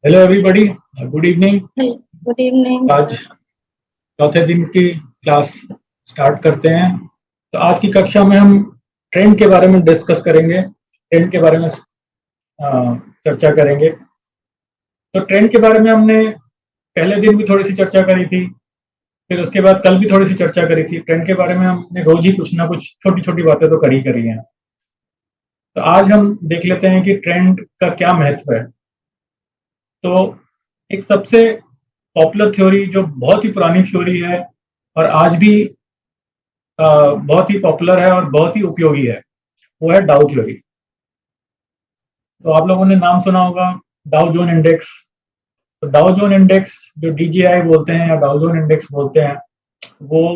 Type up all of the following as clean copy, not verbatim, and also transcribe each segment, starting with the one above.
Hello everybody, good evening. Good evening. आज चौथे दिन की क्लास स्टार्ट करते हैं। तो आज की कक्षा में हम ट्रेंड के बारे में डिस्कस करेंगे, ट्रेंड के बारे में चर्चा करेंगे। तो ट्रेंड के बारे में हमने पहले दिन भी थोड़ी सी चर्चा करी थी, फिर उसके बाद कल भी थोड़ी सी चर्चा करी थी। ट्रेंड के बारे में हमने रोज ही कुछ ना कुछ छोटी छोटी बातें तो करी हैं। तो आज हम देख लेते हैं कि ट्रेंड का क्या महत्व है। तो एक सबसे पॉपुलर थ्योरी जो बहुत ही पुरानी थ्योरी है और आज भी बहुत ही पॉपुलर है और बहुत ही उपयोगी है, वो है डाउ थ्योरी। तो आप लोगों ने नाम सुना होगा, डाउ जोन इंडेक्स। तो डाउ जोन इंडेक्स जो डीजीआई बोलते हैं या डाउ जोन इंडेक्स बोलते हैं, वो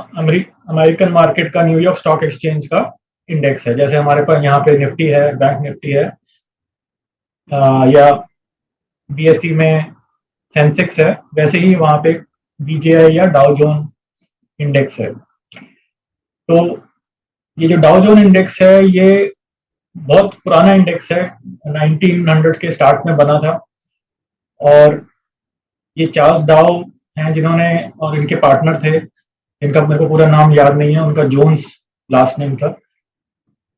अमेरिकन मार्केट का, न्यूयॉर्क स्टॉक एक्सचेंज का इंडेक्स है। जैसे हमारे पास यहाँ पे निफ्टी है, बैंक निफ्टी है, या बीएसई में सेंसेक्स है, वैसे ही वहां पे डीजीआई या डाउ जोन इंडेक्स है। तो ये जो डाउ जोन इंडेक्स है, ये बहुत पुराना इंडेक्स है, 1900 के स्टार्ट में बना था। और ये चार्ल्स डाउ हैं जिन्होंने, और इनके पार्टनर थे, इनका मेरे को पूरा नाम याद नहीं है, उनका जोन्स लास्ट नेम था।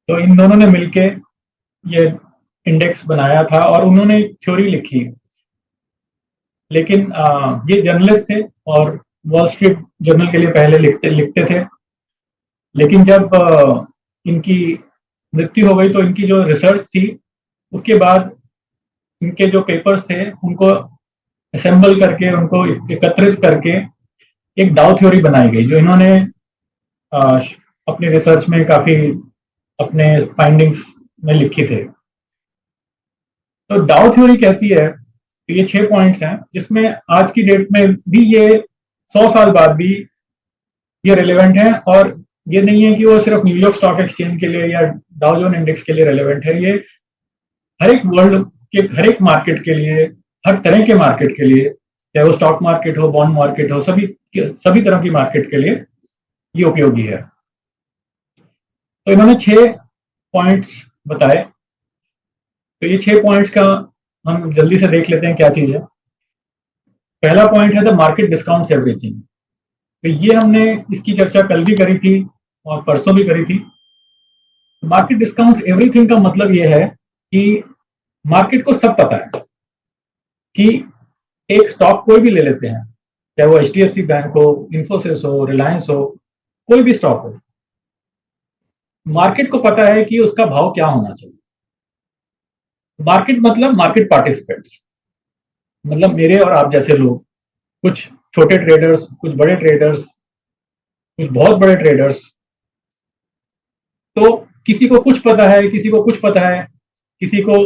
तो इन दोनों ने मिलके ये इंडेक्स बनाया था और उन्होंने थ्योरी लिखी। लेकिन ये जर्नलिस्ट थे और वॉल स्ट्रीट जर्नल के लिए पहले लिखते लिखते थे। लेकिन जब इनकी मृत्यु हो गई तो इनकी जो रिसर्च थी, उसके बाद इनके जो पेपर्स थे उनको असेंबल करके, उनको एकत्रित करके एक डाउ थ्योरी बनाई गई, जो इन्होंने अपनी रिसर्च में काफी अपने फाइंडिंग्स में लिखी थे। तो डाउ थ्योरी कहती है कि ये 6 पॉइंट्स हैं, जिसमें आज की डेट में भी ये 100 साल बाद भी ये रिलेवेंट है। और ये नहीं है कि वो सिर्फ न्यूयॉर्क स्टॉक एक्सचेंज के लिए या डाउ जोन इंडेक्स के लिए रिलेवेंट है। ये हर एक वर्ल्ड के हर एक मार्केट के लिए, हर तरह के मार्केट के लिए, चाहे वो स्टॉक मार्केट हो, बॉन्ड मार्केट हो, सभी तरह की मार्केट के लिए ये उपयोगी है। तो इन्होंने 6 पॉइंट्स बताए। तो ये 6 पॉइंट्स का हम जल्दी से देख लेते हैं क्या चीज है। पहला पॉइंट है द मार्केट डिस्काउंट्स एवरीथिंग। तो ये हमने इसकी चर्चा कल भी करी थी और परसों भी करी थी। मार्केट डिस्काउंट्स एवरीथिंग का मतलब ये है कि मार्केट को सब पता है कि एक स्टॉक कोई भी ले लेते हैं, चाहे वो एचडीएफसी बैंक हो, इंफोसिस हो, रिलायंस हो, कोई भी स्टॉक हो, मार्केट को पता है कि उसका भाव क्या होना चाहिए। मार्केट मतलब मार्केट पार्टिसिपेंट्स, मतलब मेरे और आप जैसे लोग, कुछ छोटे ट्रेडर्स, कुछ बड़े ट्रेडर्स, कुछ बहुत बड़े ट्रेडर्स। तो किसी को कुछ पता है, किसी को कुछ पता है, किसी को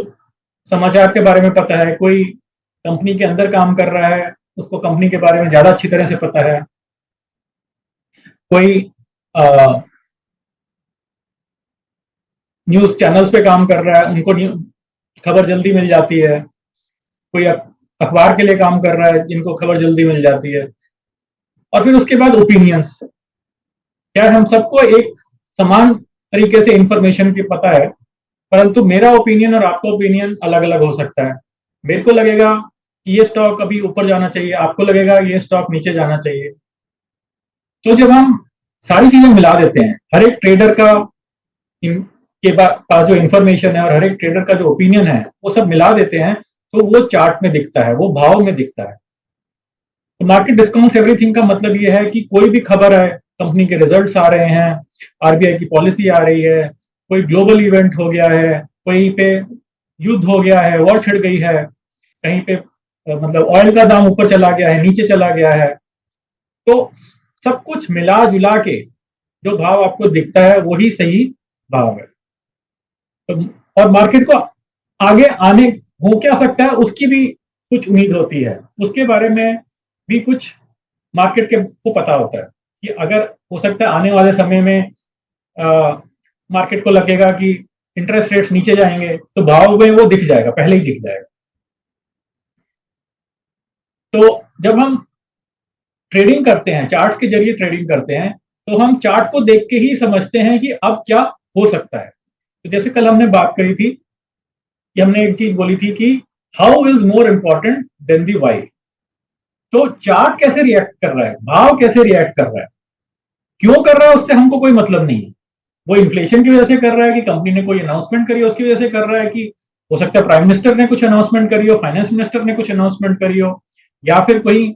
समाचार के बारे में पता है, कोई कंपनी के अंदर काम कर रहा है, उसको कंपनी के बारे में ज्यादा अच्छी तरह से पता है, कोई न्यूज चैनल्स पे काम कर रहा है, उनको खबर जल्दी मिल जाती है, कोई अखबार के लिए काम कर रहा है, जिनको खबर जल्दी मिल जाती है। और फिर उसके बाद ओपिनियंस, क्या हम सबको एक समान तरीके से इंफॉर्मेशन की पता है, परंतु मेरा ओपिनियन और आपका ओपिनियन अलग अलग हो सकता है। मेरे को लगेगा कि ये स्टॉक अभी ऊपर जाना चाहिए, आपको लगेगा ये स्टॉक नीचे जाना चाहिए। तो जब हम सारी चीजें मिला देते हैं, हर एक ट्रेडर का के पास जो इंफॉर्मेशन है और हर एक ट्रेडर का जो ओपिनियन है, वो सब मिला देते हैं, तो वो चार्ट में दिखता है, वो भाव में दिखता है। तो मार्केट डिस्काउंट्स एवरीथिंग का मतलब ये है कि कोई भी खबर है, कंपनी के रिजल्ट्स आ रहे हैं, आरबीआई की पॉलिसी आ रही है, कोई ग्लोबल इवेंट हो गया है, कहीं पे युद्ध हो गया है, वॉर छिड़ गई है, कहीं पे मतलब ऑयल का दाम ऊपर चला गया है, नीचे चला गया है, तो सब कुछ मिला जुला के जो भाव आपको दिखता है वही सही भाव है। तो और मार्केट को आगे आने हो क्या सकता है उसकी भी कुछ उम्मीद होती है, उसके बारे में भी कुछ मार्केट के को पता होता है कि अगर हो सकता है आने वाले समय में मार्केट को लगेगा कि इंटरेस्ट रेट्स नीचे जाएंगे, तो भाव में वो दिख जाएगा, पहले ही दिख जाएगा। तो जब हम ट्रेडिंग करते हैं, चार्ट्स के जरिए ट्रेडिंग करते हैं, तो हम चार्ट को देख के ही समझते हैं कि अब क्या हो सकता है। तो जैसे कल हमने बात करी थी कि हमने एक चीज बोली थी कि how is more important than the why. तो चार्ट कैसे रिएक्ट कर रहा है, भाव कैसे रिएक्ट कर रहा है, क्यों कर रहा है, उससे हमको कोई मतलब नहीं है। वो इन्फ्लेशन की वजह से कर रहा है कि कंपनी ने कोई अनाउंसमेंट करी है उसकी वजह से कर रहा है, कि हो सकता है प्राइम मिनिस्टर ने कुछ अनाउंसमेंट करी हो, फाइनेंस मिनिस्टर ने कुछ अनाउंसमेंट करी हो, या फिर कोई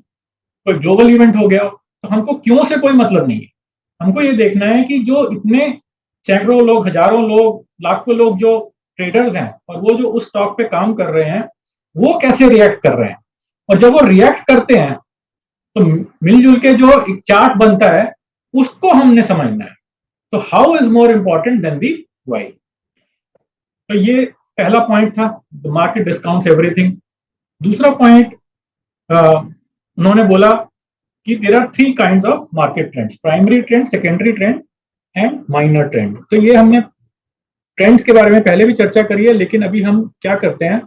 ग्लोबल इवेंट हो गया हो। तो हमको क्यों से कोई मतलब नहीं है। हमको ये देखना है कि जो इतने सैकड़ों लोग, हजारों लोग, लाखों लोग जो ट्रेडर्स हैं और वो जो उस स्टॉक पे काम कर रहे हैं, वो कैसे रिएक्ट कर रहे हैं। और जब वो रिएक्ट करते हैं तो मिलजुल के जो एक चार्ट बनता है उसको हमने समझना है। तो how is more important than the why. तो ये पहला पॉइंट था, द मार्केट डिस्काउंट्स एवरीथिंग। दूसरा पॉइंट, उन्होंने बोला कि there are three kinds of market trends, primary trend, secondary trend and minor trend. तो ये हमने ट्रेंड्स के बारे में पहले भी चर्चा करी है, लेकिन अभी हम क्या करते हैं,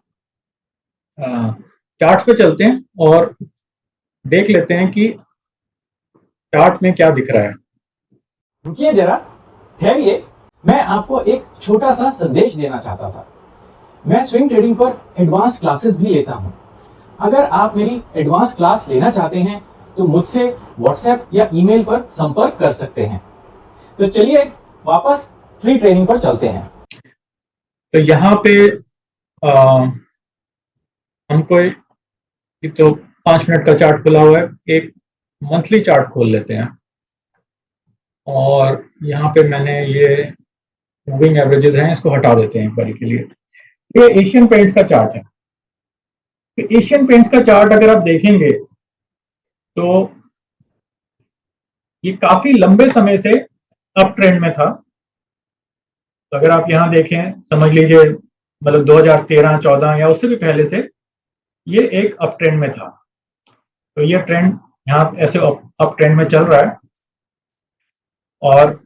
चार्ट्स पे चलते हैं और देख लेते हैं कि चार्ट में क्या दिख रहा है। रुकिए जरा, ठहरिए, मैं आपको एक छोटा सा संदेश देना चाहता था। मैं स्विंग ट्रेडिंग पर एडवांस क्लासेस भी लेता हूं। अगर आप मेरी एडवांस क्लास लेना चाहते हैं तो मुझसे व्हाट्सएप या ईमेल पर संपर्क कर सकते हैं। तो चलिए वापस फ्री ट्रेनिंग पर चलते हैं। तो यहाँ पे हमको एक तो 5 मिनट का चार्ट खुला हुआ है, एक मंथली चार्ट खोल लेते हैं। और यहाँ पे मैंने ये मूविंग एवरेजेस हैं, इसको हटा देते हैं एक बारी के लिए। ये एशियन पेंट्स का चार्ट है। तो एशियन पेंट्स का चार्ट अगर आप देखेंगे तो ये काफी लंबे समय से अप ट्रेंड में था। तो अगर आप यहाँ देखें, समझ लीजिए मतलब 2013-14 या उससे भी पहले से ये एक अप ट्रेंड में था। तो ये ट्रेंड यहाँ ऐसे अप ट्रेंड में चल रहा है। और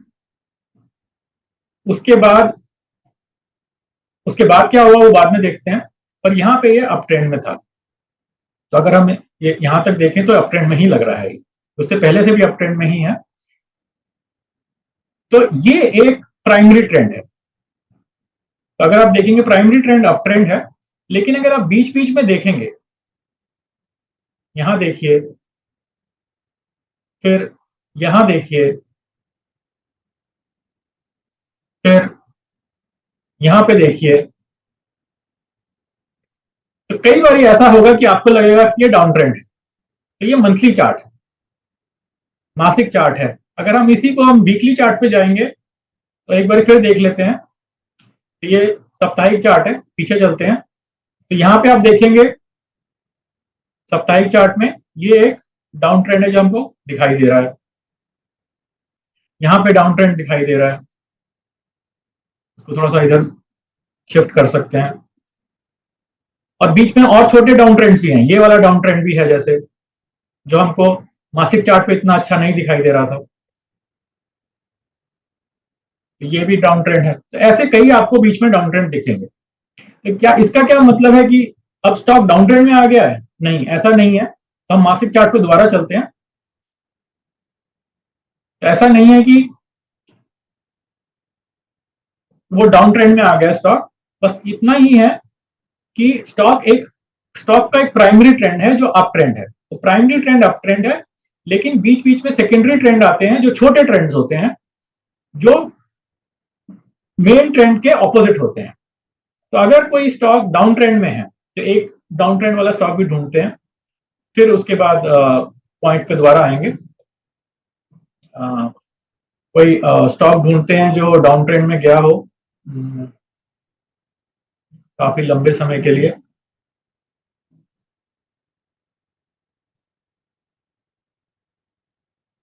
उसके बाद क्या हुआ वो बाद में देखते हैं, पर यहाँ पे ये अप ट्रेंड में था। तो अगर हम ये यहाँ तक देखें तो अप ट्रेंड में ही लग रहा है, उससे पहले से भी अप ट्रेंड में ही है। तो ये एक प्राइमरी ट्रेंड है। तो अगर आप देखेंगे प्राइमरी ट्रेंड अप ट्रेंड है, लेकिन अगर आप बीच बीच में देखेंगे, यहां देखिए, फिर यहां देखिए, फिर यहां पे देखिए, तो कई बार ऐसा होगा कि आपको लगेगा कि ये डाउन ट्रेंड है। तो ये मंथली चार्ट है, मासिक चार्ट है। अगर हम इसी को हम वीकली चार्ट पे जाएंगे तो एक बार फिर देख लेते हैं। तो ये साप्ताहिक चार्ट है, पीछे चलते हैं। तो यहां पे आप देखेंगे साप्ताहिक चार्ट में ये एक डाउन ट्रेंड है जो हमको दिखाई दे रहा है। यहां पे डाउन ट्रेंड दिखाई दे रहा है, इसको थोड़ा सा इधर शिफ्ट कर सकते हैं। और बीच में और छोटे डाउन ट्रेंड्स भी हैं, ये वाला डाउन ट्रेंड भी है जैसे, जो हमको मासिक चार्ट पे इतना अच्छा नहीं दिखाई दे रहा था। तो ये भी डाउन ट्रेंड है। तो ऐसे कई आपको बीच में डाउन ट्रेंड दिखेंगे। तो क्या इसका क्या मतलब है कि अब स्टॉक डाउन ट्रेंड में आ गया है? नहीं, ऐसा नहीं है। तो हम मासिक चार्ट पे दोबारा चलते हैं। तो ऐसा नहीं है कि वो डाउन ट्रेंड में आ गया स्टॉक, बस इतना ही है कि स्टॉक का एक प्राइमरी ट्रेंड है जो अप ट्रेंड है। तो प्राइमरी ट्रेंड अप ट्रेंड है, लेकिन बीच बीच में सेकेंडरी ट्रेंड आते हैं जो छोटे ट्रेंड्स होते हैं, जो मेन ट्रेंड के ऑपोजिट होते हैं। तो अगर कोई स्टॉक डाउन ट्रेंड में है तो एक डाउन ट्रेंड वाला स्टॉक भी ढूंढते हैं, फिर उसके बाद पॉइंट पे दोबारा आएंगे। कोई स्टॉक ढूंढते हैं जो डाउन ट्रेंड में गया हो काफी लंबे समय के लिए।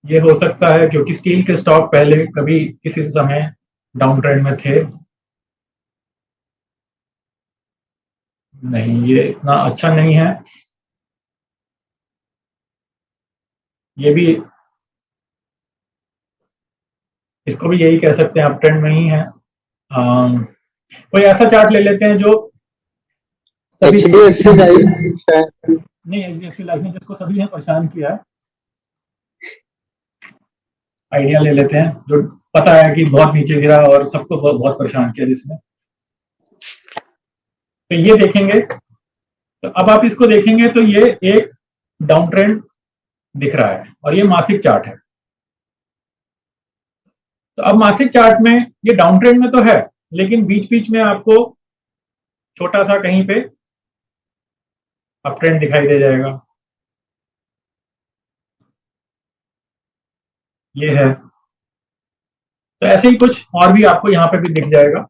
ये हो सकता है क्योंकि स्टील के स्टॉक पहले कभी किसी समय डाउन ट्रेंड में थे। नहीं, ये इतना अच्छा नहीं है। ये भी, इसको भी यही कह सकते हैं, अप ट्रेंड में ही है। कोई ऐसा चार्ट ले लेते हैं जो सभी HDFC लाइफ नहीं, एचडीएफसी लाइफ ने जिसको सभी ने परेशान किया है। आइडिया ले लेते हैं जो पता है कि बहुत नीचे गिरा और सबको बहुत परेशान किया जिसने। तो ये देखेंगे, तो अब आप इसको देखेंगे तो ये एक डाउन ट्रेंड दिख रहा है और ये मासिक चार्ट है। तो अब मासिक चार्ट में ये डाउन ट्रेंड में तो है, लेकिन बीच बीच में आपको छोटा सा कहीं पे अप ट्रेंड दिखाई दे जाएगा, ये है। तो ऐसे ही कुछ और भी आपको यहां पे भी दिख जाएगा।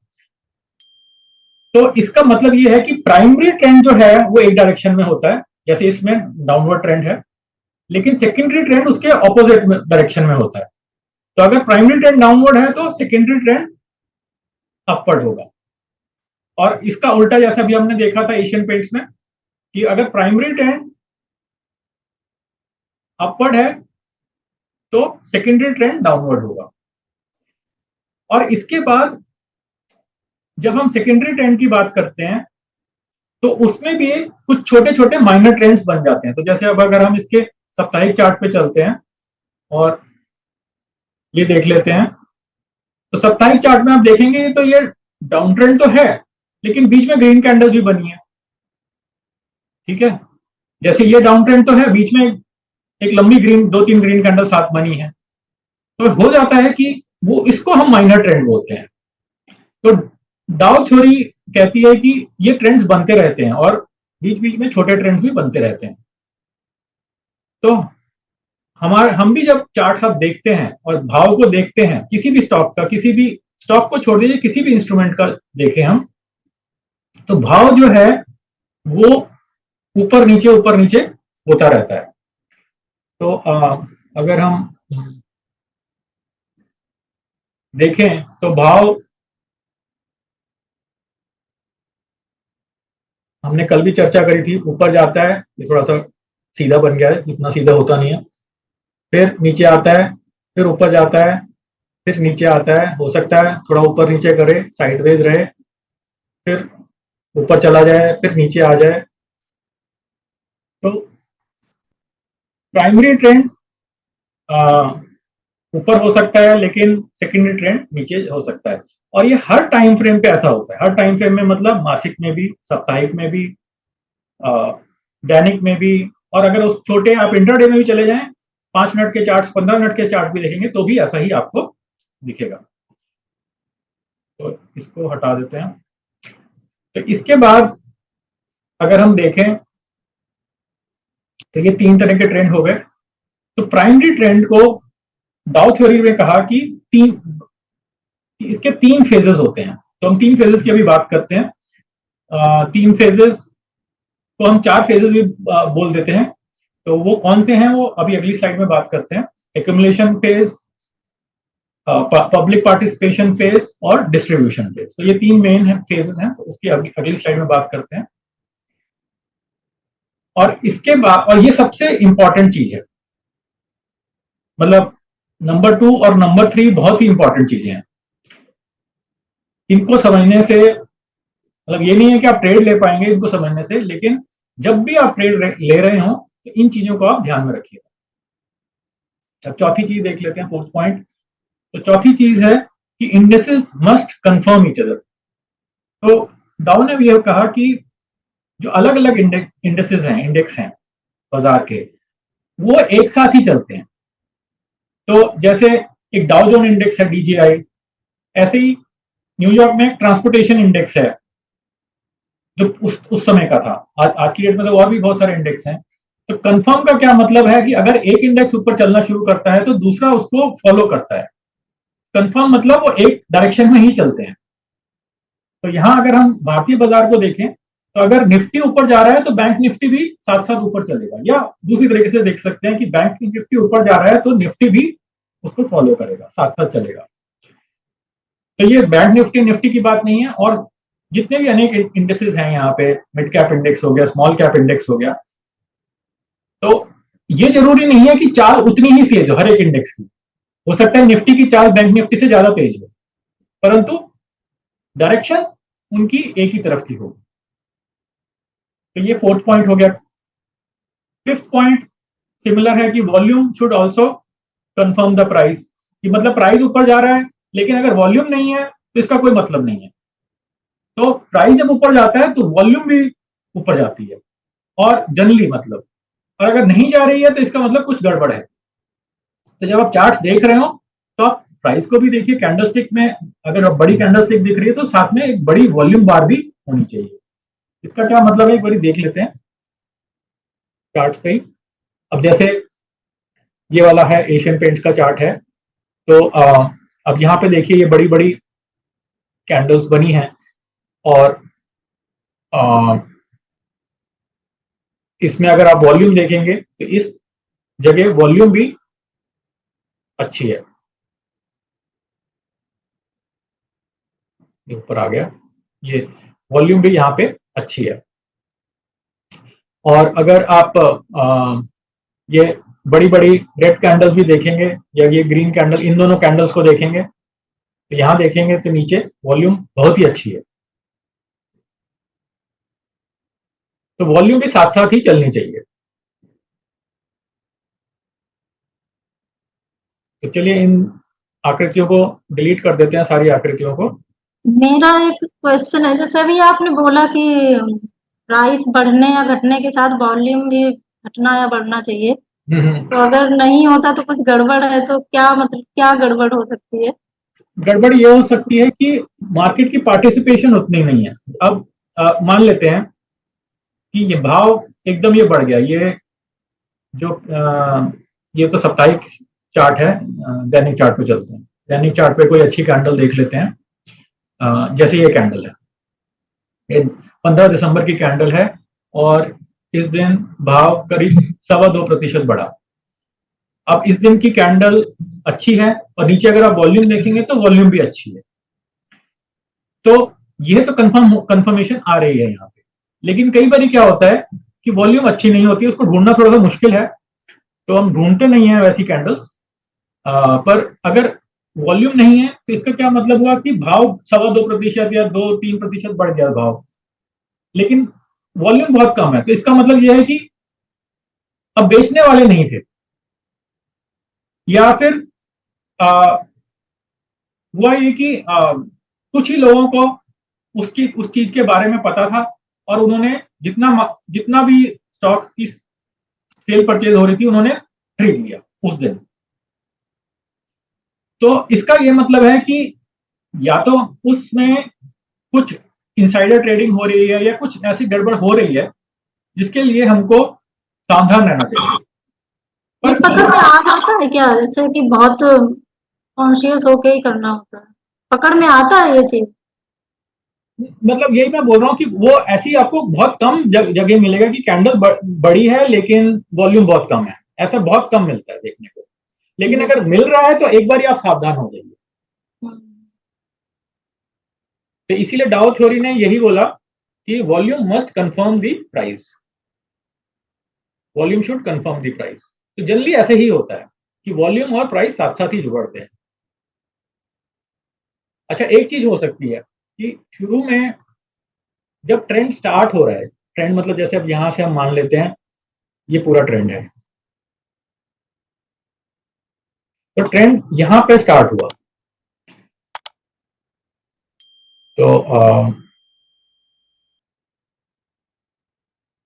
तो इसका मतलब ये है कि प्राइमरी ट्रेंड जो है वो एक डायरेक्शन में होता है, जैसे इसमें डाउनवर्ड ट्रेंड है, लेकिन सेकेंडरी ट्रेंड उसके ऑपोजिट डायरेक्शन में होता है। तो अगर प्राइमरी ट्रेंड डाउनवर्ड है तो सेकेंडरी ट्रेंड अपवर्ड होगा। और इसका उल्टा जैसा भी हमने देखा था एशियन पेंट्स में, कि अगर प्राइमरी ट्रेंड अपवर्ड है तो सेकेंडरी ट्रेंड डाउनवर्ड होगा। और इसके बाद जब हम सेकेंडरी ट्रेंड की बात करते हैं तो उसमें भी कुछ छोटे छोटे माइनर ट्रेंड्स बन जाते हैं। तो जैसे अब अगर हम इसके साप्ताहिक चार्ट पे चलते हैं और ये देख लेते हैं, तो साप्ताहिक चार्ट में आप देखेंगे तो ये डाउन ट्रेंड तो है, लेकिन बीच में ग्रीन कैंडल्स भी बनी है, ठीक है। जैसे ये डाउन ट्रेंड तो है, बीच में एक लंबी ग्रीन, 2-3 ग्रीन कैंडल साथ बनी है, तो हो जाता है कि वो, इसको हम माइनर ट्रेंड बोलते हैं। तो डाउ थ्योरी कहती है कि ये ट्रेंड्स बनते रहते हैं और बीच बीच में छोटे ट्रेंड्स भी बनते रहते हैं। तो हम भी जब चार्ट्स आप देखते हैं और भाव को देखते हैं किसी भी स्टॉक का, किसी भी स्टॉक को छोड़ दीजिए, किसी भी इंस्ट्रूमेंट का देखें हम, तो भाव जो है वो ऊपर नीचे होता रहता है। तो अगर हम देखें तो भाव हमने कल भी चर्चा करी थी, ऊपर जाता है, ये थोड़ा सा सीधा बन गया है, इतना सीधा होता नहीं है, फिर नीचे आता है, फिर ऊपर जाता है, फिर नीचे आता है, हो सकता है थोड़ा ऊपर नीचे करे, साइडवेज रहे, फिर ऊपर चला जाए, फिर नीचे आ जाए। तो प्राइमरी ट्रेंड ऊपर हो सकता है, लेकिन सेकेंडरी ट्रेंड नीचे हो सकता है। और ये हर टाइम फ्रेम पे ऐसा होता है, हर टाइम फ्रेम में, मतलब मासिक में भी, साप्ताहिक में भी, दैनिक में भी, और अगर उस छोटे आप इंटरडे में भी चले जाएं, 5 मिनट के चार्ट, 15 मिनट के चार्ट भी देखेंगे तो भी ऐसा ही आपको दिखेगा। तो इसको हटा देते हैं। तो इसके बाद अगर हम देखें तो ये 3 तरह के ट्रेंड हो गए। तो प्राइमरी ट्रेंड को डाउ थ्योरी में कहा कि इसके 3 फेजेस होते हैं। तो हम 3 फेजेस की अभी बात करते हैं। 3 फेजेस को हम 4 फेजेस भी बोल देते हैं। तो वो कौन से हैं वो अभी अगली स्लाइड में बात करते हैं। Accumulation phase, public participation phase और डिस्ट्रीब्यूशन फेज। तो ये 3 मेन फेजेस हैं, तो उसकी अगली स्लाइड में बात करते हैं। और इसके बाद, और ये सबसे इंपॉर्टेंट चीज है, मतलब नंबर 2 और नंबर 3 बहुत ही इंपॉर्टेंट चीजें हैं। इनको समझने से, मतलब ये नहीं है कि आप ट्रेड ले पाएंगे इनको समझने से, लेकिन जब भी आप ट्रेड ले रहे हो तो इन चीजों को आप ध्यान में रखिएगा। अब चौथी चीज देख लेते हैं, 4th पॉइंट। तो चौथी चीज है कि indexes must confirm each other. तो डाउ ने भी यह कहा कि जो अलग अलग इंडेक्सेस हैं, इंडेक्स हैं बाजार के, वो एक साथ ही चलते हैं। तो जैसे एक डाउ जोन इंडेक्स है, DJI, ऐसे ही न्यूयॉर्क में एक ट्रांसपोर्टेशन इंडेक्स है जो उस समय का था। आज की डेट में तो और भी बहुत सारे इंडेक्स हैं। तो कंफर्म का क्या मतलब है कि अगर एक इंडेक्स ऊपर चलना शुरू करता है तो दूसरा उसको फॉलो करता है। कंफर्म मतलब वो एक डायरेक्शन में ही चलते हैं। तो यहां अगर हम भारतीय बाजार को देखें तो अगर निफ्टी ऊपर जा रहा है तो बैंक निफ्टी भी साथ साथ ऊपर चलेगा, या दूसरी तरीके से देख सकते हैं कि बैंक निफ्टी ऊपर जा रहा है तो निफ्टी भी उसको फॉलो करेगा, साथ साथ चलेगा। तो ये बैंक निफ्टी की बात नहीं है। और जितने भी अनेक इंडेक्सेस हैं यहाँ पे, मिड कैप इंडेक्स हो गया, स्मॉल कैप इंडेक्स हो गया, तो ये जरूरी नहीं है कि चाल उतनी ही तेज हो हर एक इंडेक्स की। हो सकता है निफ्टी की चाल बैंक निफ्टी से ज्यादा तेज हो, परंतु डायरेक्शन उनकी एक ही तरफ की हो। तो ये 4th पॉइंट हो गया। 5th पॉइंट सिमिलर है कि volume should also confirm the price. कि मतलब प्राइस ऊपर जा रहा है, लेकिन अगर वॉल्यूम नहीं है तो इसका कोई मतलब नहीं है। तो प्राइस जब ऊपर जाता है तो वॉल्यूम भी ऊपर जाती है, और जनरली मतलब, और अगर नहीं जा रही है तो इसका मतलब कुछ गड़बड़ है। तो जब आप चार्ट्स देख रहे हो तो आप प्राइस को भी देखिए। कैंडलस्टिक में अगर बड़ी कैंडलस्टिक दिख रही है तो साथ में एक बड़ी वॉल्यूम बार भी होनी चाहिए। इसका क्या मतलब है, एक बार देख लेते हैं चार्ट्स पे ही। अब जैसे ये वाला है एशियन पेंट्स का चार्ट है, तो अब यहाँ पे देखिए ये बड़ी बड़ी कैंडल्स बनी हैं, और इसमें अगर आप वॉल्यूम देखेंगे तो इस जगह वॉल्यूम भी अच्छी है। ये ऊपर आ गया, ये वॉल्यूम भी यहाँ पे अच्छी है। और अगर आप ये बड़ी बड़ी रेड कैंडल्स भी देखेंगे या ये ग्रीन कैंडल, इन दोनों कैंडल्स को देखेंगे तो यहां देखेंगे तो नीचे वॉल्यूम बहुत ही अच्छी है। तो वॉल्यूम भी साथ साथ ही चलनी चाहिए। तो चलिए इन आकृतियों को डिलीट कर देते हैं, सारी आकृतियों को। मेरा एक क्वेश्चन है, जैसे अभी आपने बोला कि प्राइस बढ़ने या घटने के साथ वॉल्यूम भी घटना या बढ़ना चाहिए, तो अगर नहीं होता तो कुछ गड़बड़ है, तो क्या मतलब क्या गड़बड़ हो सकती है? गड़बड़ ये हो सकती है कि मार्केट की पार्टिसिपेशन उतनी नहीं है। अब मान लेते हैं कि ये भाव एकदम ये बढ़ गया, ये जो ये तो साप्ताहिक चार्ट है, दैनिक चार्ट पे चलते हैं। दैनिक चार्ट पे कोई अच्छी कैंडल देख लेते हैं। जैसे ये कैंडल है, ये 15 दिसंबर की कैंडल है, और इस दिन भाव करीब 2.25% बढ़ा। अब इस दिन की कैंडल अच्छी है, और नीचे अगर आप वॉल्यूम देखेंगे तो वॉल्यूम भी अच्छी है। तो ये तो कंफर्मेशन आ रही है यहाँ पे। लेकिन कई बार क्या होता है कि वॉल्यूम अच्छी नहीं होती है, उसको ढूंढना थोड़ा सा मुश्किल है, तो हम ढूंढते नहीं है वैसी कैंडल्स। पर अगर वॉल्यूम नहीं है तो इसका क्या मतलब हुआ कि भाव 2.25% या 2-3% बढ़ गया भाव, लेकिन वॉल्यूम बहुत कम है। तो इसका मतलब यह है कि अब बेचने वाले नहीं थे, या फिर हुआ ये कि कुछ ही लोगों को उस चीज के बारे में पता था, और उन्होंने जितना भी स्टॉक की सेल परचेज हो रही थी उन्होंने खरीद लिया उस दिन। तो इसका ये मतलब है कि या तो उसमें कुछ इनसाइडर ट्रेडिंग हो रही है या कुछ ऐसी गड़बड़ हो रही है जिसके लिए हमको सावधान रहना चाहिए। ये पकड़ में आ जाता है क्या, जैसे कि बहुत कॉन्शियस होके ही करना होता है? पकड़ में आता है ये चीज? मतलब यही मैं बोल रहा हूँ कि वो ऐसी आपको बहुत कम जगह मिलेगा कि कैंडल बड़ी है लेकिन वॉल्यूम बहुत कम है। ऐसा बहुत कम मिलता है देखने को। लेकिन अगर मिल रहा है तो एक बार आप सावधान हो जाइए। तो इसीलिए डाउ थ्योरी ने यही बोला कि volume must confirm the price, volume should confirm the price. तो जनरली ऐसे ही होता है कि वॉल्यूम और प्राइस साथ साथ ही जुड़ते हैं। अच्छा, एक चीज हो सकती है कि शुरू में जब ट्रेंड स्टार्ट हो रहा है, ट्रेंड मतलब जैसे अब यहां से हम मान लेते हैं ये पूरा ट्रेंड है, तो ट्रेंड यहां पे स्टार्ट हुआ, तो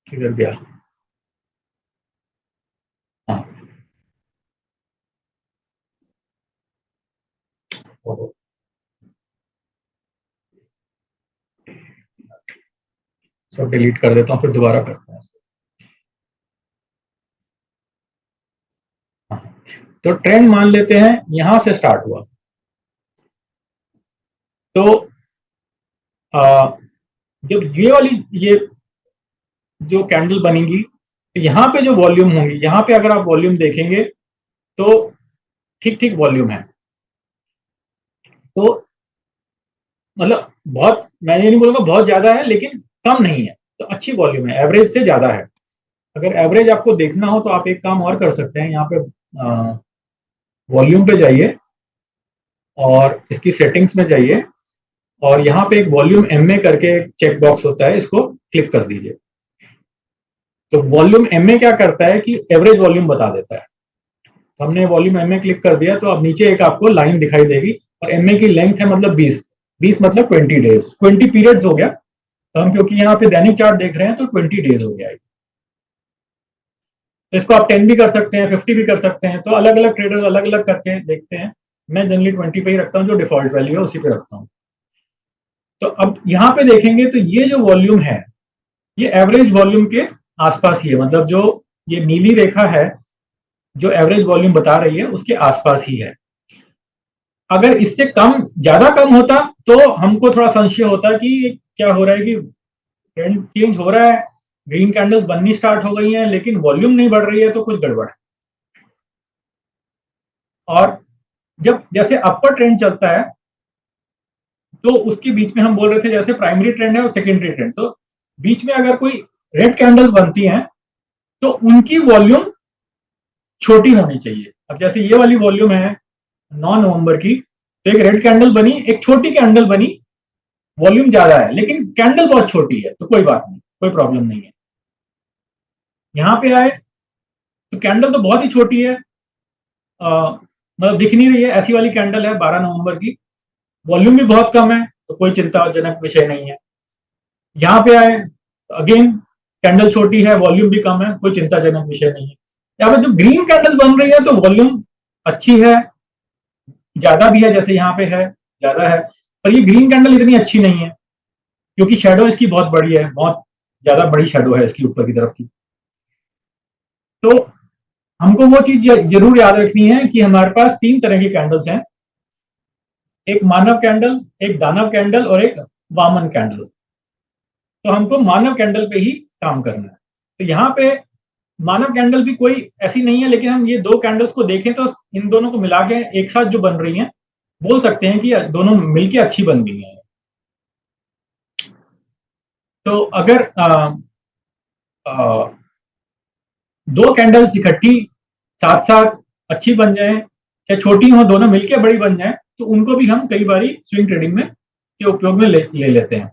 किधर गया, हाँ, सब डिलीट कर देता हूं फिर दोबारा करते हैं इसको। तो ट्रेंड मान लेते हैं यहां से स्टार्ट हुआ, तो जब ये वाली ये जो कैंडल बनेगी तो यहां पे जो वॉल्यूम होंगी, यहां पे अगर आप वॉल्यूम देखेंगे तो ठीक ठीक वॉल्यूम है। तो मतलब बहुत, मैं ये नहीं बोलूंगा बहुत ज्यादा है लेकिन कम नहीं है, तो अच्छी वॉल्यूम है, एवरेज से ज्यादा है। अगर एवरेज आपको देखना हो तो आप एक काम और कर सकते हैं, यहाँ पे वॉल्यूम पे जाइए और इसकी सेटिंग्स में जाइए, और यहाँ पे एक वॉल्यूम एमए करके चेक बॉक्स होता है, इसको क्लिक कर दीजिए। तो वॉल्यूम एमए क्या करता है कि एवरेज वॉल्यूम बता देता है। हमने वॉल्यूम एमए क्लिक कर दिया तो अब नीचे एक आपको लाइन दिखाई देगी, और एमए की लेंथ है मतलब 20, 20 मतलब 20 डेज, 20 पीरियड्स हो गया। तो हम क्योंकि यहाँ पे दैनिक चार्ट देख रहे हैं तो 20 डेज हो गया है। तो इसको आप 10 भी कर सकते हैं, 50 भी कर सकते हैं। तो अलग अलग ट्रेडर्स अलग अलग करके देखते हैं। मैं जनरली 20 पे ही रखता हूँ, जो डिफॉल्ट वैल्यू है उसी पे रखता हूँ। तो अब यहाँ पे देखेंगे तो ये जो वॉल्यूम है ये एवरेज वॉल्यूम के आसपास ही है, मतलब जो ये नीली रेखा है जो एवरेज वॉल्यूम बता रही है उसके आसपास ही है। अगर इससे कम ज्यादा कम होता तो हमको थोड़ा संशय होता कि क्या हो रहा है, कि ट्रेंड चेंज हो रहा है, ग्रीन कैंडल्स बननी स्टार्ट हो गई हैं लेकिन वॉल्यूम नहीं बढ़ रही है, तो कुछ गड़बड़ है। और जब जैसे अपर ट्रेंड चलता है तो उसके बीच में हम बोल रहे थे जैसे प्राइमरी ट्रेंड है और सेकेंडरी ट्रेंड, तो बीच में अगर कोई रेड कैंडल्स बनती हैं तो उनकी वॉल्यूम छोटी होनी चाहिए। अब जैसे ये वाली वॉल्यूम है 9 नवंबर की, तो एक रेड कैंडल बनी, एक छोटी कैंडल बनी, वॉल्यूम ज्यादा है लेकिन कैंडल बहुत छोटी है, तो कोई बात नहीं, कोई प्रॉब्लम नहीं है। यहां पे आए तो कैंडल तो बहुत ही छोटी है, मतलब दिख नहीं रही है, ऐसी वाली कैंडल है 12 नवंबर की, वॉल्यूम भी बहुत कम है, तो कोई चिंताजनक विषय नहीं है। यहाँ पे आए अगेन कैंडल छोटी है, वॉल्यूम भी कम है, कोई चिंताजनक विषय नहीं है। यहाँ पे जो ग्रीन कैंडल बन रही है तो वॉल्यूम अच्छी है, ज्यादा भी है, जैसे यहाँ पे है ज्यादा है, पर ये ग्रीन कैंडल इतनी अच्छी नहीं है क्योंकि शेडो इसकी बहुत बड़ी है, बहुत ज्यादा बड़ी शेडो है इसकी ऊपर की तरफ की। तो हमको वो चीज जरूर याद रखनी है कि हमारे पास 3 तरह की कैंडल्स हैं, एक मानव कैंडल, एक दानव कैंडल और एक वामन कैंडल। तो हमको मानव कैंडल पे ही काम करना है। तो यहाँ पे मानव कैंडल भी कोई ऐसी नहीं है, लेकिन हम ये 2 कैंडल्स को देखें तो इन दोनों को मिला के एक साथ जो बन रही हैं बोल सकते हैं कि दोनों मिलके अच्छी बन गई हैं। तो अगर 2 कैंडल्स इकट्ठी साथ साथ अच्छी बन जाए, चाहे छोटी हो, दोनों मिलके बड़ी बन जाए, तो उनको भी हम कई बारी स्विंग ट्रेडिंग में के उपयोग में ले लेते हैं।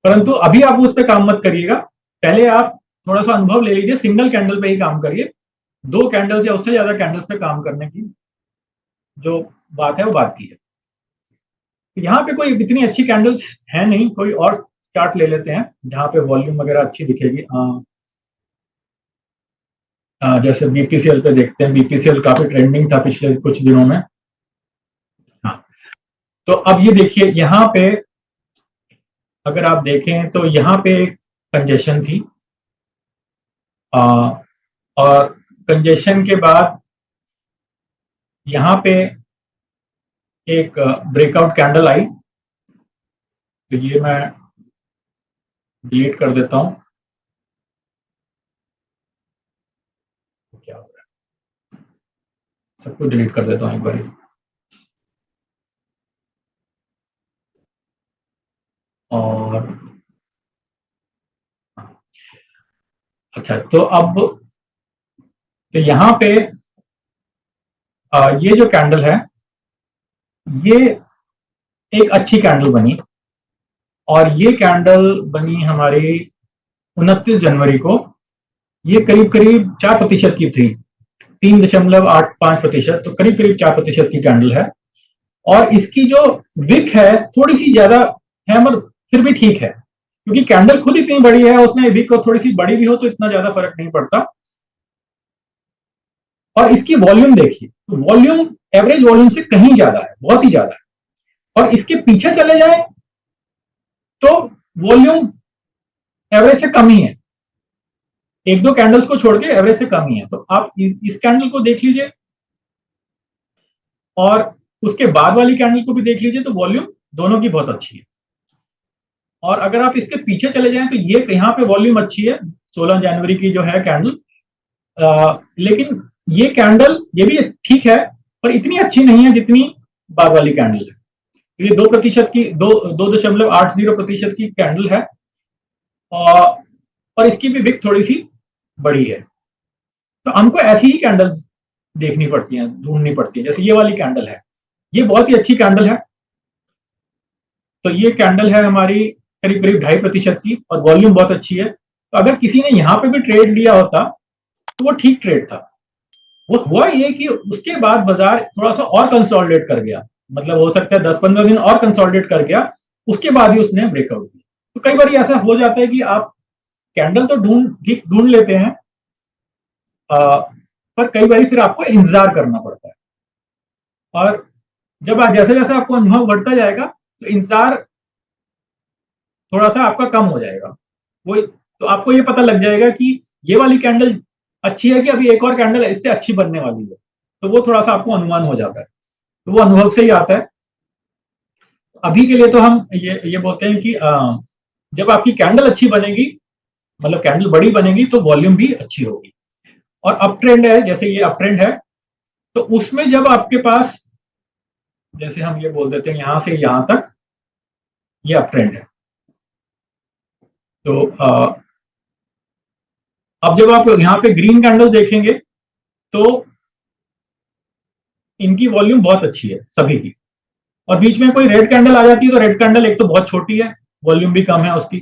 परंतु अभी आप उस पर काम मत करिएगा, पहले आप थोड़ा सा अनुभव ले लीजिए, सिंगल कैंडल पे ही काम करिए। 2 कैंडल्स या उससे ज्यादा कैंडल्स पे काम करने की जो बात है वो बात की है। यहाँ पे कोई इतनी अच्छी कैंडल्स है नहीं, कोई और चार्ट ले लेते हैं जहाँ पे वॉल्यूम वगैरह अच्छी दिखेगी। जैसे बीपीसीएल पे देखते हैं, बीपीसीएल काफी ट्रेंडिंग था पिछले कुछ दिनों में। हाँ, तो अब ये देखिए यहाँ पे अगर आप देखें तो यहाँ पे कंजेशन थी, और कंजेशन के बाद यहाँ पे एक ब्रेकआउट कैंडल आई, तो ये मैं डिलीट कर देता हूं। क्या हो रहा है, सबको डिलीट कर देता हूं एक बार। और अच्छा, तो अब तो यहाँ पे ये जो कैंडल है ये एक अच्छी कैंडल बनी, और ये कैंडल बनी हमारी 29 जनवरी को। ये करीब करीब 4% की थी, 3.85%, तो करीब करीब 4% की कैंडल है। और इसकी जो विक है थोड़ी सी ज्यादा है, मगर फिर भी ठीक है, क्योंकि कैंडल खुद इतनी बड़ी है, उसमें विक थोड़ी सी बड़ी भी हो तो इतना ज्यादा फर्क नहीं पड़ता। और इसकी वॉल्यूम देखिए, वॉल्यूम एवरेज वॉल्यूम से कहीं ज्यादा है, बहुत ही ज्यादा है। और इसके पीछे चले जाए तो वॉल्यूम एवरेज से कम ही है, 1-2 कैंडल्स को छोड़ के एवरेज से कम ही है। तो आप इस कैंडल को देख लीजिए और उसके बाद वाली कैंडल को भी देख लीजिए, तो वॉल्यूम दोनों की बहुत अच्छी है। और अगर आप इसके पीछे चले जाएं तो ये यहाँ पे वॉल्यूम अच्छी है, 16 जनवरी की जो है कैंडल, लेकिन ये कैंडल ये भी ठीक है पर इतनी अच्छी नहीं है जितनी बाद वाली कैंडल है। ये 2% की 2.80% की कैंडल है, और इसकी भी विक थोड़ी सी बड़ी है। तो हमको ऐसी ही कैंडल देखनी पड़ती है, ढूंढनी पड़ती है। जैसे ये वाली कैंडल है, ये बहुत ही अच्छी कैंडल है, तो ये कैंडल है हमारी करीब करीब 2.5% की, और वॉल्यूम बहुत अच्छी है। तो अगर किसी ने यहाँ पे भी ट्रेड लिया होता तो वो ठीक ट्रेड था। वो हुआ ये कि उसके बाद बाजार थोड़ा सा और कंसोलिडेट कर गया, मतलब हो सकता है 10-15 दिन और कंसोलिडेट कर गया, उसके बाद ही उसने ब्रेकआउट किया। तो कई बार ऐसा हो जाता है कि आप कैंडल तो ढूंढ लेते हैं, पर कई बार फिर आपको इंतजार करना पड़ता है, और जब जैसे जैसे आपको अनुभव बढ़ता जाएगा तो इंतजार थोड़ा सा आपका कम हो जाएगा। वो तो आपको ये पता लग जाएगा कि ये वाली कैंडल अच्छी है कि अभी एक और कैंडल इससे अच्छी बनने वाली है, तो वो थोड़ा सा आपको अनुमान हो जाता है, तो वो अनुभव से ही आता है। अभी के लिए तो हम ये बोलते हैं कि जब आपकी कैंडल अच्छी बनेगी, मतलब कैंडल बड़ी बनेगी, तो वॉल्यूम भी अच्छी होगी। और अप ट्रेंड है, जैसे ये अप ट्रेंड है, तो उसमें जब आपके पास, जैसे हम ये बोल देते हैं यहां से यहां तक ये अप ट्रेंड है, तो अब जब आप यहाँ पे ग्रीन कैंडल देखेंगे तो इनकी वॉल्यूम बहुत अच्छी है सभी की, और बीच में कोई रेड कैंडल आ जाती है तो रेड कैंडल एक तो बहुत छोटी है, वॉल्यूम भी कम है उसकी।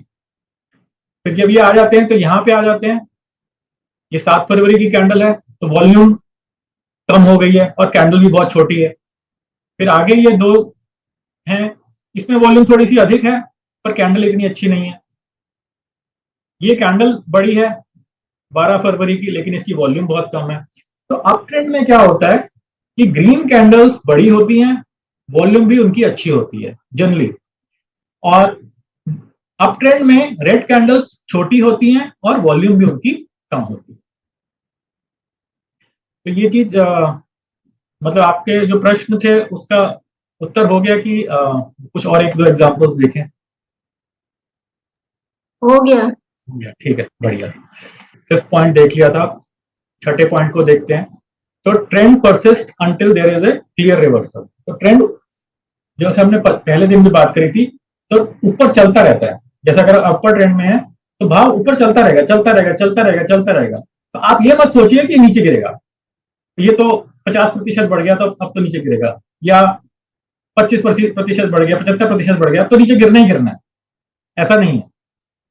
फिर जब ये आ जाते हैं तो यहाँ पे आ जाते हैं, ये 7 फरवरी की कैंडल है, तो वॉल्यूम कम हो गई है और कैंडल भी बहुत छोटी है। फिर आगे ये दो हैं, इसमें वॉल्यूम थोड़ी सी अधिक है पर कैंडल इतनी अच्छी नहीं है। ये कैंडल बड़ी है 12 फरवरी की, लेकिन इसकी वॉल्यूम बहुत कम है। तो अप ट्रेंड में क्या होता है कि ग्रीन कैंडल्स बड़ी होती हैं, वॉल्यूम भी उनकी अच्छी होती है जनरली, और अप ट्रेंड में रेड कैंडल्स छोटी होती हैं और वॉल्यूम भी उनकी कम होती है। तो ये चीज मतलब आपके जो प्रश्न थे उसका उत्तर हो गया कि कुछ और एक दो एग्जांपल्स देखें। हो गया। ठीक है, बढ़िया। 5th पॉइंट देख लिया था, छठे पॉइंट को देखते हैं। तो trend persist until there is a clear reversal. तो ट्रेंड जैसे हमने पहले दिन भी बात करी थी, तो ऊपर चलता रहता है। जैसा अगर अपर ट्रेंड में है तो भाव ऊपर चलता रहेगा, चलता रहेगा, चलता रहेगा, चलता रहेगा। तो आप ये मत सोचिए कि नीचे गिरेगा, ये तो 50% बढ़ गया तो अब तो नीचे गिरेगा, या 25% बढ़ गया, 75% बढ़ गया तो नीचे गिरना ही गिरना है, ऐसा नहीं है।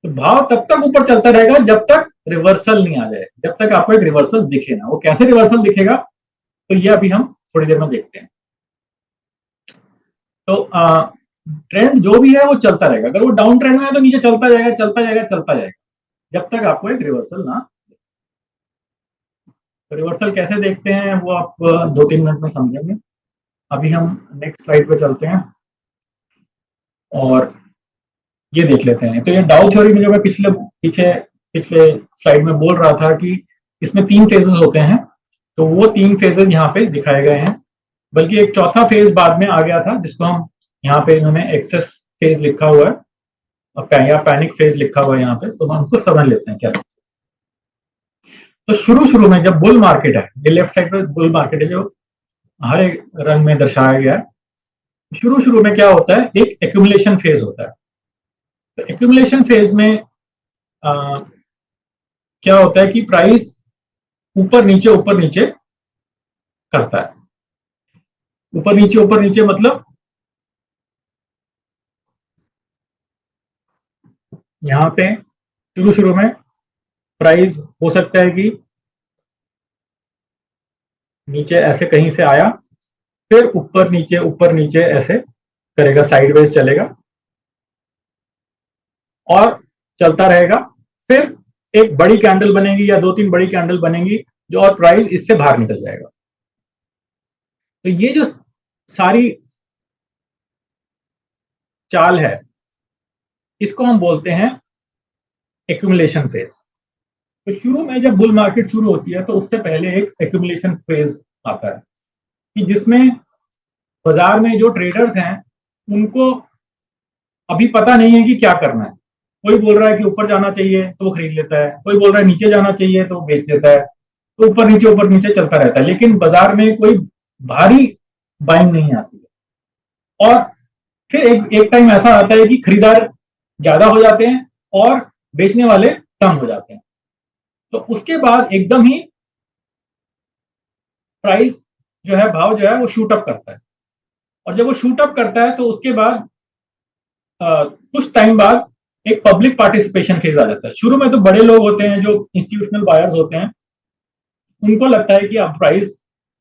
तो भाव तब तक ऊपर चलता रहेगा जब तक रिवर्सल नहीं आ जाए, जब तक आपको एक रिवर्सल दिखे ना। वो कैसे रिवर्सल दिखेगा तो ये अभी हम थोड़ी देर में देखते हैं। तो ट्रेंड जो भी है वो चलता रहेगा। अगर वो डाउन ट्रेंड में है तो नीचे चलता जाएगा, चलता जाएगा, चलता जाएगा, जब तक आपको एक रिवर्सल ना। तो रिवर्सल कैसे देखते हैं वो आप 2-3 मिनट में समझेंगे। अभी हम नेक्स्ट स्लाइड पे चलते हैं और ये देख लेते हैं। तो ये डाउ थ्योरी में जो मैं पिछले स्लाइड में बोल रहा था कि इसमें 3 फेजेस होते हैं, तो वो 3 फेजेस यहाँ पे दिखाए गए हैं। बल्कि एक चौथा फेज बाद में आ गया था जिसको हम यहाँ पे इन्होंने एक्सेस फेज लिखा हुआ है या पैनिक फेज लिखा हुआ है यहाँ पे, तो हम उसको समझ लेते हैं क्या। तो शुरू में जब बुल मार्केट है, ये लेफ्ट साइड पे बुल मार्केट है जो हरे रंग में दर्शाया गया है, शुरू में क्या होता है, एक एक्यूमुलेशन फेज होता है। तो एक्यूमुलेशन फेज में क्या होता है कि प्राइस ऊपर नीचे करता है। ऊपर नीचे मतलब यहाँ पे शुरू में प्राइस हो सकता है कि नीचे ऐसे कहीं से आया, फिर ऊपर नीचे ऐसे करेगा, साइडवेज चलेगा और चलता रहेगा। फिर एक बड़ी कैंडल बनेगी या 2-3 बड़ी कैंडल बनेंगी जो, और प्राइस इससे बाहर निकल जाएगा। तो ये जो सारी चाल है इसको हम बोलते हैं एक्यूमुलेशन फेज। तो शुरू में जब बुल मार्केट शुरू होती है तो उससे पहले एक एक्यूमुलेशन फेज आता है कि जिसमें बाजार में जो ट्रेडर्स हैं उनको अभी पता नहीं है कि क्या करना है। कोई बोल रहा है कि ऊपर जाना चाहिए तो वो खरीद लेता है, कोई बोल रहा है नीचे जाना चाहिए तो वो बेच देता है। तो ऊपर नीचे चलता रहता है, लेकिन बाजार में कोई भारी बाइंग नहीं आती है। और फिर एक टाइम ऐसा आता है कि खरीदार ज्यादा हो जाते हैं और बेचने वाले कम हो जाते हैं। तो उसके बाद एकदम ही प्राइस जो है, भाव जो है वो शूट अप करता है। और जब वो शूट अप करता है तो उसके बाद कुछ टाइम बाद एक पब्लिक पार्टिसिपेशन फेज आ जाता है। शुरू में तो बड़े लोग होते हैं जो इंस्टीट्यूशनल बायर्स होते हैं, उनको लगता है कि अब प्राइस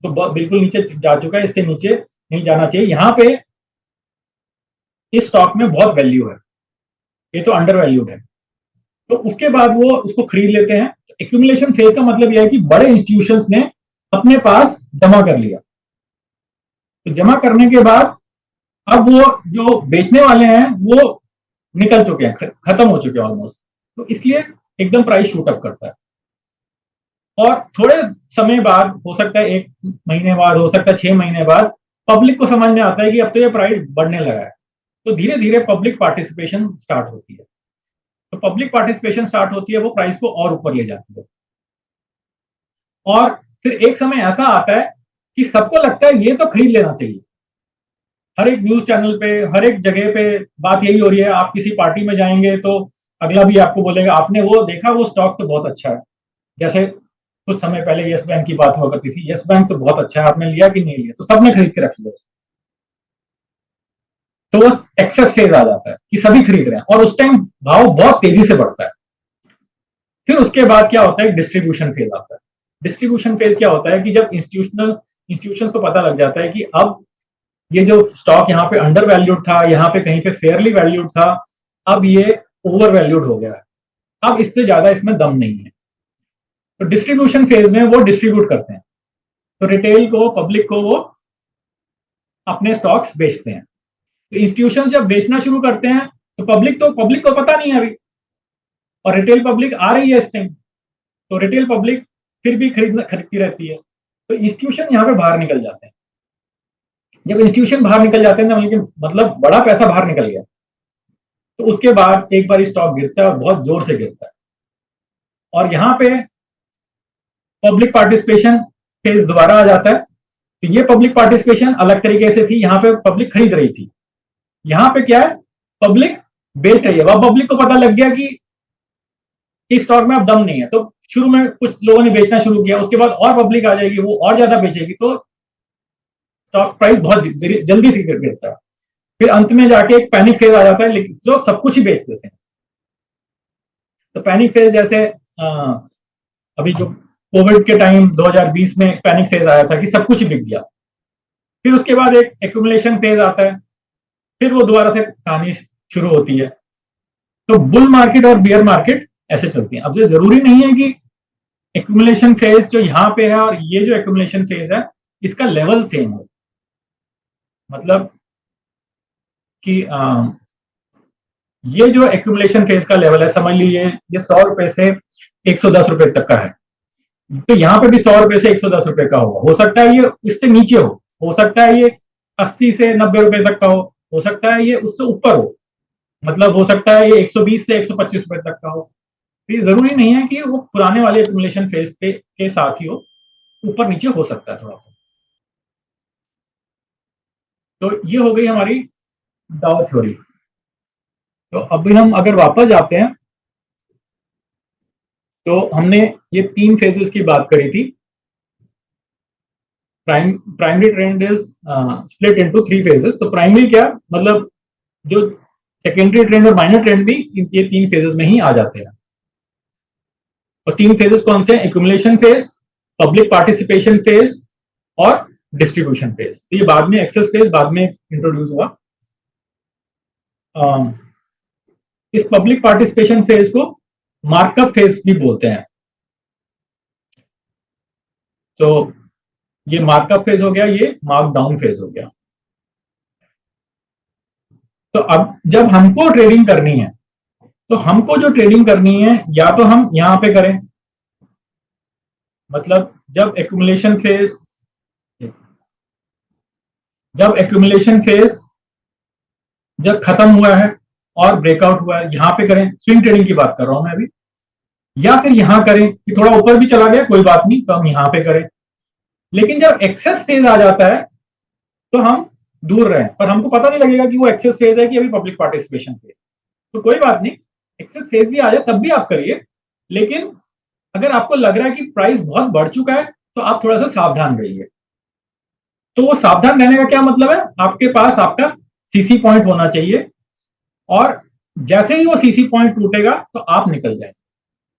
तो बिल्कुल नीचे जा चुका है, इससे नीचे नहीं जाना चाहिए। यहाँ पे इस स्टॉक में बहुत वैल्यू है, ये तो अंडर वैल्यूड है, तो उसके बाद वो उसको खरीद लेते हैं। एक्यूमुलेशन फेज का मतलब यह है कि बड़े इंस्टीट्यूशंस ने अपने पास जमा कर लिया, तो जमा करने के बाद अब वो जो बेचने वाले हैं वो निकल चुके हैं, खत्म हो चुके हैं ऑलमोस्ट, तो इसलिए एकदम प्राइस शूट अप करता है। और थोड़े समय बाद, हो सकता है 1 महीने बाद, हो सकता है 6 महीने बाद, पब्लिक को समझ में आता है कि अब तो ये प्राइस बढ़ने लगा है, तो धीरे धीरे पब्लिक पार्टिसिपेशन स्टार्ट होती है। तो पब्लिक पार्टिसिपेशन स्टार्ट होती है, वो प्राइस को और ऊपर ले जाती है। और फिर एक समय ऐसा आता है कि सबको लगता है ये तो खरीद लेना चाहिए। हर एक न्यूज चैनल पे, हर एक जगह पे बात यही हो रही है। आप किसी पार्टी में जाएंगे तो अगला भी आपको बोलेगा आपने वो देखा, वो स्टॉक तो बहुत अच्छा है। जैसे कुछ समय पहले यस बैंक की बात हुआ करती थी, यस बैंक तो बहुत अच्छा है, आपने लिया कि नहीं लिया, तो सबने खरीद के रख लिया। तो वो एक्सेस फेज आ जाता है कि सभी खरीद रहे हैं, और उस टाइम भाव बहुत तेजी से बढ़ता है। फिर उसके बाद क्या होता है, डिस्ट्रीब्यूशन फेज आता है। डिस्ट्रीब्यूशन फेज क्या होता है कि जब इंस्टीट्यूशंस को पता लग जाता है कि अब ये जो स्टॉक यहाँ पे अंडर वैल्यूड था, यहाँ पे कहीं पे फेयरली वैल्यूड था, अब ये ओवर वैल्यूड हो गया है, अब इससे ज्यादा इसमें दम नहीं है। तो डिस्ट्रीब्यूशन फेज में वो डिस्ट्रीब्यूट करते हैं, तो रिटेल को, पब्लिक को वो अपने स्टॉक्स बेचते हैं। तो इंस्टीट्यूशन जब बेचना शुरू करते हैं तो पब्लिक को पता नहीं है अभी, और रिटेल पब्लिक आ रही है इस टाइम, तो रिटेल पब्लिक फिर भी खरीदती रहती है। तो इंस्टीट्यूशन यहाँ पे बाहर निकल जाते हैं। जब इंस्टीट्यूशन बाहर निकल जाते हैं ना, मतलब बड़ा पैसा बाहर निकल गया, तो उसके बाद एक बार स्टॉक गिरता है और बहुत जोर से गिरता है, और यहाँ पे पब्लिक पार्टिसिपेशन फेज दोबारा आ जाता है। तो ये पब्लिक पार्टिसिपेशन अलग तरीके से थी, यहाँ पे पब्लिक खरीद रही थी, यहाँ पे क्या है, पब्लिक बेच रही है। वह पब्लिक को पता लग गया कि इस स्टॉक में अब दम नहीं है, तो शुरू में कुछ लोगों ने बेचना शुरू किया, उसके बाद और पब्लिक आ जाएगी, वो और ज्यादा बेचेगी, तो स्टॉक प्राइस बहुत जल्दी से गिरता है। फिर अंत में जाके एक पैनिक फेज आ जाता है, लेकिन लोग सब कुछ ही बेच देते हैं। तो पैनिक फेज जैसे अभी जो कोविड के टाइम 2020 में पैनिक फेज आया था कि सब कुछ ही बिक गया। फिर उसके बाद एक एक्यूमुलेशन फेज आता है, फिर वो दोबारा से कहानी शुरू होती है। तो बुल मार्केट और बियर मार्केट ऐसे चलती है। अब ये जरूरी नहीं है कि एक्यूमुलेशन फेज जो यहाँ पे है और ये जो एक्यूमुलेशन फेज है इसका लेवल सेम हो, मतलब कि ये जो एक्यूमुलेशन फेज का लेवल है, समझ लीजिए ये 100 रुपए से 110 रुपए तक का है, तो यहाँ पे भी 100 रुपए से 110 रुपए का होगा। हो सकता है ये इससे नीचे हो सकता है ये 80 से 90 रुपए तक का हो सकता है ये उससे ऊपर हो, मतलब हो सकता है ये 120 से 125 रुपए तक का हो। तो ये जरूरी नहीं है कि वो पुराने वाले एक्यूमुलेशन फेज के साथ ही हो, ऊपर नीचे हो सकता है थोड़ा सा। तो ये हो गई हमारी डाउ थ्योरी। तो अभी हम अगर वापस जाते हैं तो हमने ये 3 फेजेस की बात करी थी। Primary trend is split into 3 phases. तो प्राइमरी क्या, मतलब जो सेकेंडरी ट्रेंड और माइनर ट्रेंड भी ये 3 फेजेस में ही आ जाते हैं। और 3 फेजेस कौन से हैं, accumulation phase, public participation phase और डिस्ट्रीब्यूशन फेज। तो ये बाद में एक्सेस फेज बाद में इंट्रोड्यूस हुआ। इस पब्लिक पार्टिसिपेशन फेज को मार्कअप फेज भी बोलते हैं। तो ये मार्कअप फेज हो गया, ये मार्क डाउन फेज हो गया। तो अब जब हमको ट्रेडिंग करनी है, तो हमको जो ट्रेडिंग करनी है या तो हम यहां पे करें, मतलब जब एक्यूमुलेशन फेज जब खत्म हुआ है और ब्रेकआउट हुआ है, यहां पे करें। स्विंग ट्रेडिंग की बात कर रहा हूं मैं अभी। या फिर यहां करें कि थोड़ा ऊपर भी चला गया कोई बात नहीं, तो हम यहां पे करें। लेकिन जब एक्सेस फेज आ जाता है तो हम दूर रहें, पर हमको पता नहीं लगेगा कि वो एक्सेस फेज है कि अभी पब्लिक पार्टिसिपेशन फेज। तो कोई बात नहीं, एक्सेस फेज भी आ जाए तब भी आप करिए। लेकिन अगर आपको लग रहा है कि प्राइस बहुत बढ़ चुका है तो आप थोड़ा सा सावधान रहिए। तो वो सावधान रहने का क्या मतलब है, आपके पास आपका सीसी पॉइंट होना चाहिए, और जैसे ही वो सीसी पॉइंट टूटेगा तो आप निकल जाए।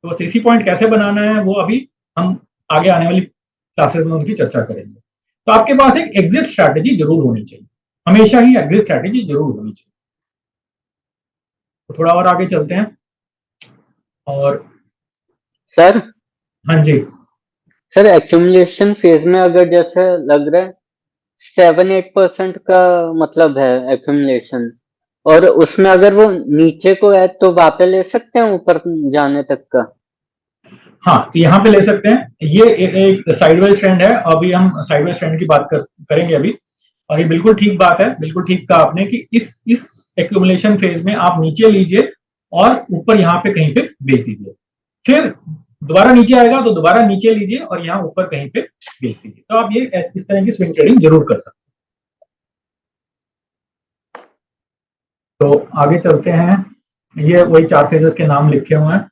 तो सीसी पॉइंट कैसे बनाना है वो अभी हम आगे आने वाली क्लासेस में उनकी चर्चा करेंगे। तो आपके पास एक एग्जिट स्ट्रैटेजी जरूर होनी चाहिए, हमेशा ही एग्जिट स्ट्रैटेजी जरूर होनी चाहिए। तो थोड़ा और आगे चलते हैं। और सर हाँ जी, सर एक्यूमुलेशन फेज में अगर जैसे लग रहा है 7-8% का मतलब है एक्यूमुलेशन, और उसमें अगर वो नीचे को है तो वापस ले सकते हैं ऊपर जाने तक का? हाँ, तो यहाँ पे ले सकते हैं। ये एक साइडवेज ट्रेंड है, अभी हम साइडवेज ट्रेंड की बात करेंगे अभी। और ये बिल्कुल ठीक बात है, बिल्कुल ठीक कहा आपने कि इस एक्यूमुलेशन फेज में आप नीचे लीजिए और ऊपर यहाँ पे कहीं पे बेच दीजिए, फिर दोबारा नीचे आएगा तो दोबारा नीचे लीजिए और यहाँ ऊपर कहीं पे बेच दीजिए। तो आप ये इस तरह की स्विंग ट्रेडिंग जरूर कर सकते हैं। तो आगे चलते हैं। ये वही 4 फेजेस के नाम लिखे हुए हैं।